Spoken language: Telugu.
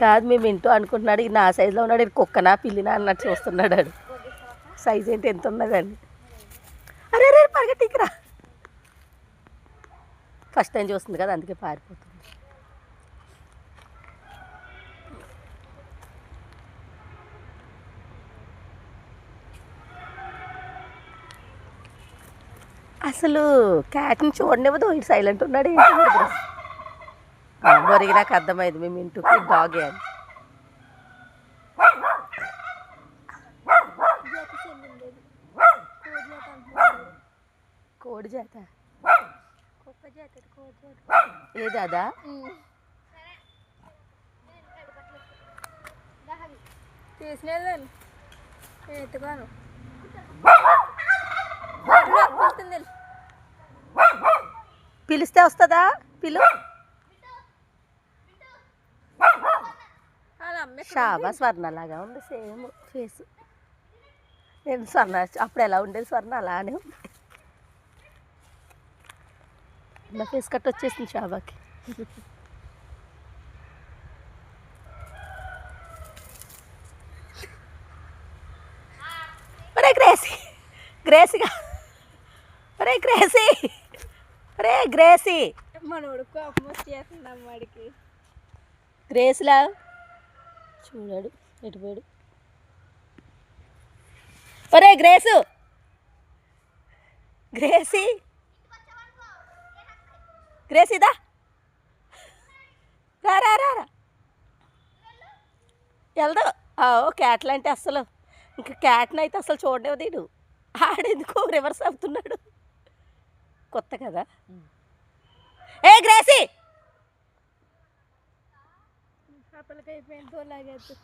కాదు మేము వింటూ అనుకుంటున్నాడు నా సైజులో ఉన్నాడు కుక్కనా పిల్లినా అన్నట్టు చూస్తున్నాడు ఆడు సైజ్ ఏంటి ఎంత ఉన్నదండి అరే అరే పరిగెట్టికిరా ఫస్ట్ టైం చూస్తుంది కదా అందుకే పారిపోతుంది అసలు క్యాట్ని చూడనివ్వదు ఇటు సైలెంట్ ఉన్నాడు బొరిగి నాకు అర్థమైంది మేము ఇంటికి డాగే అని కోడి చేత ఏది అదా తీసినేదండి ఎత్తుకోను పిలిస్తే వస్తుందా పిలు షాబా స్వర్ణలాగా ఉంది సేమ్ ఫేస్ నేను స్వర్ణ అప్పుడు ఎలా ఉండేది స్వర్ణ అలానే ఉంది నా ఫేస్ కట్ వచ్చేసింది షాబాకి ఒరే గ్రేసీ గ్రేసీగా ఒరే గ్రేసీ ఒరే గ్రేసీ మనోడు కోపం వచ్చేస్తుంది అమ్మాడికి గ్రేస్లా చూడాడు ఎటుపోయాడు ఒరే గ్రేసు గ్రేసీ గ్రేసీదా రా రా రా రా వెళ్దాం క్యాట్లు అంటే అస్సలు ఇంకా క్యాట్ని అయితే అసలు చూడలేదు వీడు ఆడెందుకు రివర్స్ అవుతున్నాడు కొత్త కదా ఏ గ్రేసీ అయిపోయిందో లాగేది